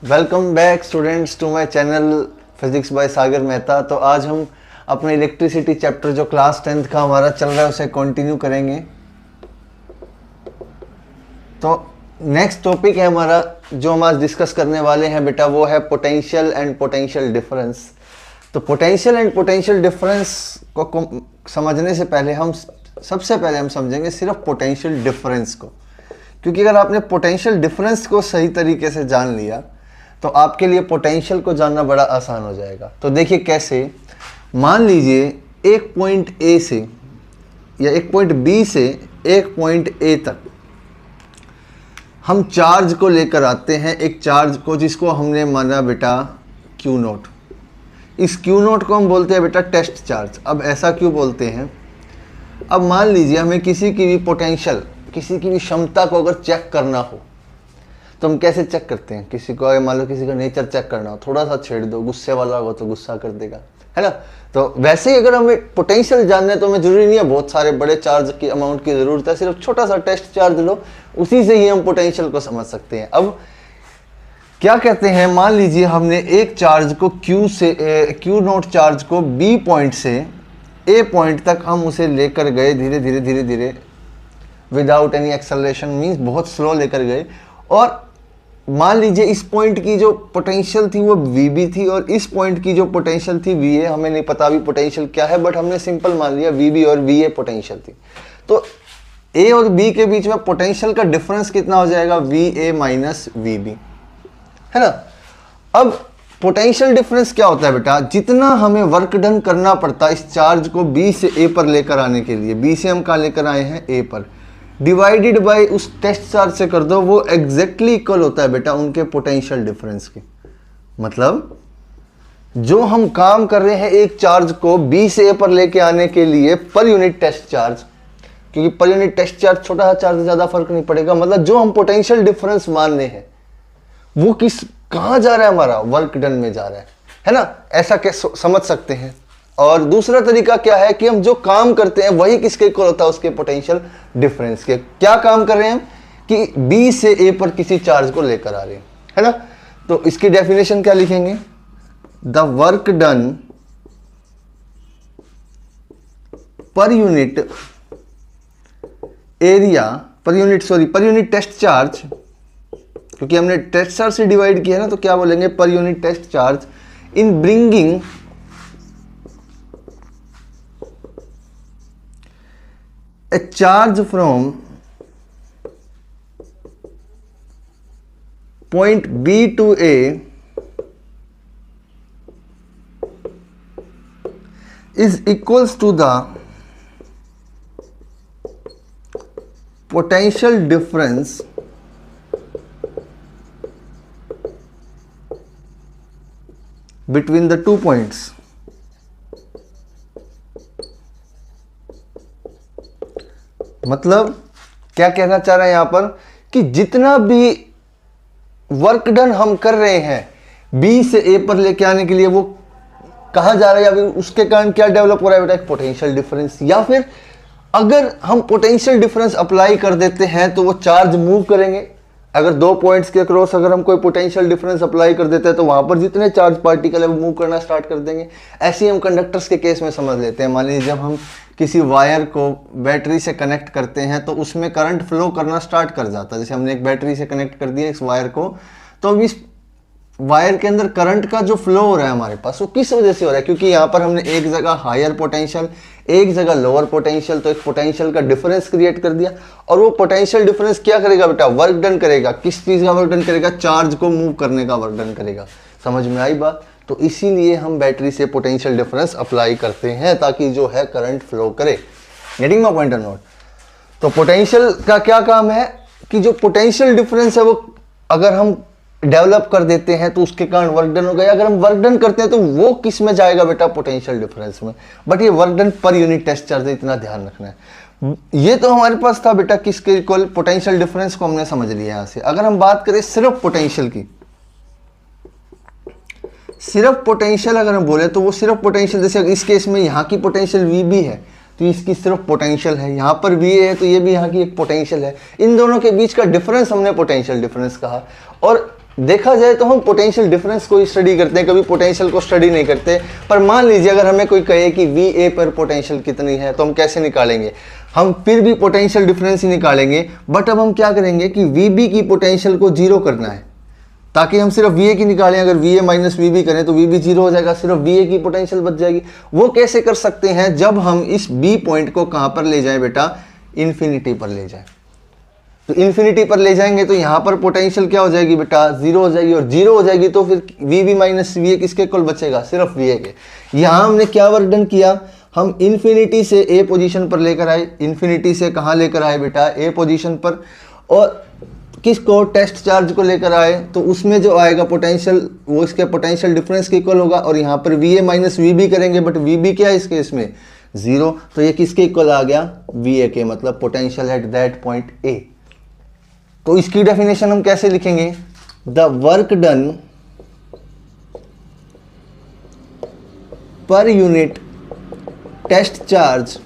Welcome back students to my channel physics by Sagar Mehta. तो आज हम अपने इलेक्ट्रिसिटी चैप्टर जो क्लास 10th का हमारा चल रहा है उसे कंटिन्यू करेंगे। तो नेक्स्ट टॉपिक है हमारा जो हम आज डिस्कस करने वाले हैं बेटा, वो है पोटेंशियल एंड पोटेंशियल डिफरेंस। तो पोटेंशियल एंड पोटेंशियल डिफरेंस को समझने से पहले हम सबसे पहले हम समझेंगे सिर्फ पोटेंशियल डिफरेंस को, क्योंकि अगर आपने पोटेंशियल डिफरेंस को सही तरीके से जान लिया तो आपके लिए पोटेंशियल को जानना बड़ा आसान हो जाएगा। तो देखिए कैसे, मान लीजिए एक पॉइंट ए से या एक पॉइंट बी से एक पॉइंट ए तक हम चार्ज को लेकर आते हैं, एक चार्ज को जिसको हमने माना बेटा क्यू नोट। इस क्यू नोट को हम बोलते हैं बेटा टेस्ट चार्ज। अब ऐसा क्यों बोलते हैं? अब मान लीजिए हमें किसी की भी पोटेंशियल, किसी की भी क्षमता को अगर चेक करना हो तो हम कैसे चेक करते हैं? किसी को मान लो किसी का नेचर चेक करना हो, थोड़ा सा छेड़ दो, गुस्से वाला हो तो गुस्सा कर देगा, है ना। तो वैसे ही अगर हमें पोटेंशियल जानना है तो हमें जरूरी नहीं है बहुत सारे बड़े चार्ज की अमाउंट की जरूरत है, सिर्फ छोटा सा टेस्ट चार्ज लो, उसी से ही हम पोटेंशियल को समझ सकते हैं। अब क्या कहते हैं, मान लीजिए हमने एक चार्ज को क्यू नोट चार्ज को बी पॉइंट से ए पॉइंट तक हम उसे लेकर गए धीरे धीरे धीरे धीरे, विदाउट एनी एक्सेलरेशन, मीन्स बहुत स्लो लेकर गए। और मान लीजिए इस पॉइंट की जो पोटेंशियल थी वो VB थी और इस पॉइंट की जो पोटेंशियल थी VA। हमें नहीं पता अभी पोटेंशियल क्या है, बट हमने सिंपल मान लिया VB और VA पोटेंशियल थी। तो A और B के बीच में पोटेंशियल का डिफरेंस कितना हो जाएगा? VA माइनस VB, है ना। अब पोटेंशियल डिफरेंस क्या होता है बेटा? जितना हमें वर्क डन करना पड़ता है इस चार्ज को B से A पर लेकर आने के लिए, B से हम कहाँ लेकर आए हैं? A पर, डिवाइडेड बाय उस टेस्ट चार्ज से कर दो, वो एग्जैक्टली इक्वल होता है बेटा उनके पोटेंशियल डिफरेंस के। मतलब जो हम काम कर रहे हैं एक चार्ज को B से A पर लेके आने के लिए पर यूनिट टेस्ट चार्ज, क्योंकि पर यूनिट टेस्ट चार्ज छोटा सा चार्ज ज्यादा फर्क नहीं पड़ेगा, मतलब जो हम पोटेंशियल डिफरेंस मान रहे हैं वो कहाँ जा रहा है? हमारा वर्क डन में जा रहा है ना। ऐसा कैसे समझ सकते हैं? और दूसरा तरीका क्या है कि हम जो काम करते हैं वही किसके इक्वल होता है? उसके पोटेंशियल डिफरेंस के। क्या काम कर रहे हैं कि B से A पर किसी चार्ज को लेकर आ रहे हैं, है ना। तो इसकी डेफिनेशन क्या लिखेंगे? The work done per unit area, per unit test charge, क्योंकि हमने टेस्ट चार्ज से डिवाइड किया है ना, तो क्या बोलेंगे? Per unit test charge in bringing a charge from point B to A is equals to the potential difference between the 2 points। मतलब क्या कहना चाह रहे हैं यहां पर कि जितना भी वर्क डन हम कर रहे हैं B से A पर लेके आने के लिए, वो कहां जा रहा है या फिर उसके कारण क्या डेवलप हो रहा है बेटा? एक पोटेंशियल डिफरेंस। या फिर अगर हम पोटेंशियल डिफरेंस अप्लाई कर देते हैं तो वो चार्ज मूव करेंगे। अगर दो पॉइंट्स के अक्रॉस अगर हम कोई पोटेंशियल डिफरेंस अप्लाई कर देते हैं तो वहां पर जितने चार्ज पार्टिकल है वो मूव करना स्टार्ट कर देंगे। ऐसे ही हम कंडक्टर्स के केस में समझ लेते हैं। मान लीजिए जब हम किसी वायर को बैटरी से कनेक्ट करते हैं तो उसमें करंट फ्लो करना स्टार्ट कर जाता है। जैसे हमने एक बैटरी से कनेक्ट कर दिया इस वायर को, तो अब इस वायर के अंदर करंट का जो फ्लो हो रहा है हमारे पास, वो किस वजह से हो रहा है? क्योंकि यहाँ पर हमने एक जगह हायर पोटेंशियल, एक जगह लोअर पोटेंशियल, तो एक पोटेंशियल का डिफरेंस क्रिएट कर दिया। और वो पोटेंशियल डिफरेंस क्या करेगा बेटा? वर्क डन करेगा। किस चीज का वर्क डन करेगा? चार्ज को मूव करने का वर्क डन करेगा। समझ में आई बात? तो इसीलिए हम बैटरी से पोटेंशियल डिफरेंस अप्लाई करते हैं ताकि जो है करंट फ्लो करे। गेटिंग माय पॉइंट और नॉट? तो पोटेंशियल का क्या काम है कि जो पोटेंशियल डिफरेंस है वो अगर हम डेवलप कर देते हैं तो उसके कारण वर्क डन हो गया। अगर हम वर्क डन करते हैं तो वो किस में जाएगा बेटा? पोटेंशियल डिफरेंस में। बट ये work done per unit test charge है, इतना ध्यान रखना है। ये तो हमारे पास था बेटा किसके इक्वल? पोटेंशियल डिफरेंस को हमने समझ लिया यहां से। अगर हम बात करें सिर्फ पोटेंशियल की, सिर्फ पोटेंशियल अगर हम बोले तो वो सिर्फ पोटेंशियल, जैसे इस केस में यहाँ की पोटेंशियल VB है तो इसकी सिर्फ पोटेंशियल है, यहाँ पर VA है तो ये भी यहाँ की एक पोटेंशियल है। इन दोनों के बीच का डिफरेंस हमने पोटेंशियल डिफरेंस कहा। और देखा जाए तो हम पोटेंशियल डिफरेंस को स्टडी करते हैं, कभी पोटेंशियल को स्टडी नहीं करते। पर मान लीजिए अगर हमें कोई कहे कि VA पर पोटेंशियल कितनी है तो हम कैसे निकालेंगे, हम फिर भी पोटेंशियल डिफरेंस ही निकालेंगे। बट अब हम क्या करेंगे कि VB की पोटेंशियल को जीरो करना है, ताकि हम सिर्फ VA की निकालें। अगर VA माइनस VB करें तो VB जीरो हो जाएगा, सिर्फ VA की पोटेंशियल बच जाएगी। वो कैसे कर सकते हैं, जब हम इस B पॉइंट को कहाँ पर ले जाएं बेटा, इन्फिनिटी पर ले जाएं। तो इन्फिनिटी पर ले जाएंगे तो यहाँ पर पोटेंशियल क्या हो जाएगी बेटा, जीरो हो जाएगी। और जीरो हो जाएगी तो फिर VB माइनस VA किसके इक्वल बचेगा, सिर्फ VA के। यहाँ हमने क्या वर्क डन किया, हम इन्फिनिटी से A पोजीशन पर लेकर आए। इन्फिनिटी से कहाँ लेकर आए बेटा, A पोजीशन पर। और किसको, टेस्ट चार्ज को लेकर आए, तो उसमें जो आएगा पोटेंशियल वो इसके पोटेंशियल डिफरेंस के इक्वल होगा। और यहाँ पर VA माइनस VB करेंगे, बट VB क्या है इसके इसमें, जीरो। तो ये किसके इक्वल आ गया, VA के, मतलब potential at that point A। तो इसकी डेफिनेशन हम कैसे लिखेंगे, the work done per unit test charge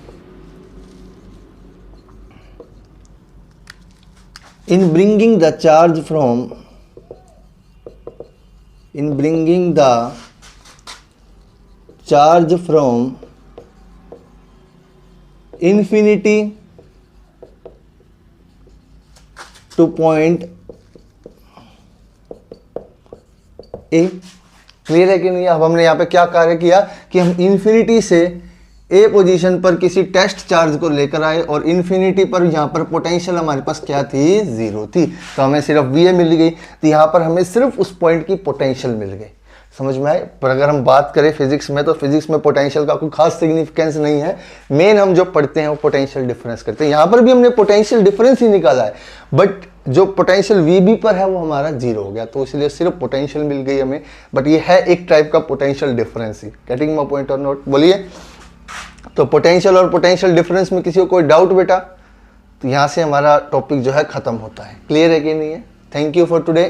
in bringing the charge from infinity to point A। Clear है कि नहीं। अब हमने यहाँ पे क्या कार्य किया कि हम इन्फिनिटी से A पोजीशन पर किसी टेस्ट चार्ज को लेकर आए, और इन्फिनिटी पर यहाँ पर पोटेंशियल हमारे पास क्या थी, जीरो थी। तो हमें सिर्फ VA मिल गई, तो यहाँ पर हमें सिर्फ उस पॉइंट की पोटेंशियल मिल गई। समझ में आए। पर अगर हम बात करें फिजिक्स में, तो फिजिक्स में पोटेंशियल का कोई खास सिग्निफिकेंस नहीं है। मेन हम जो पढ़ते हैं वो पोटेंशियल डिफरेंस करते हैं। यहाँ पर भी हमने पोटेंशियल डिफरेंस ही निकाला है, बट जो पोटेंशियल VB पर है वो हमारा जीरो हो गया, तो इसलिए सिर्फ पोटेंशियल मिल गई हमें। बट ये है एक टाइप का potential difference he. Getting my point और नॉट, बोलिए। तो पोटेंशियल और पोटेंशियल डिफरेंस में किसी को कोई डाउट बेटा, तो यहाँ से हमारा टॉपिक जो है खत्म होता है। क्लियर है कि नहीं है। Thank you for today.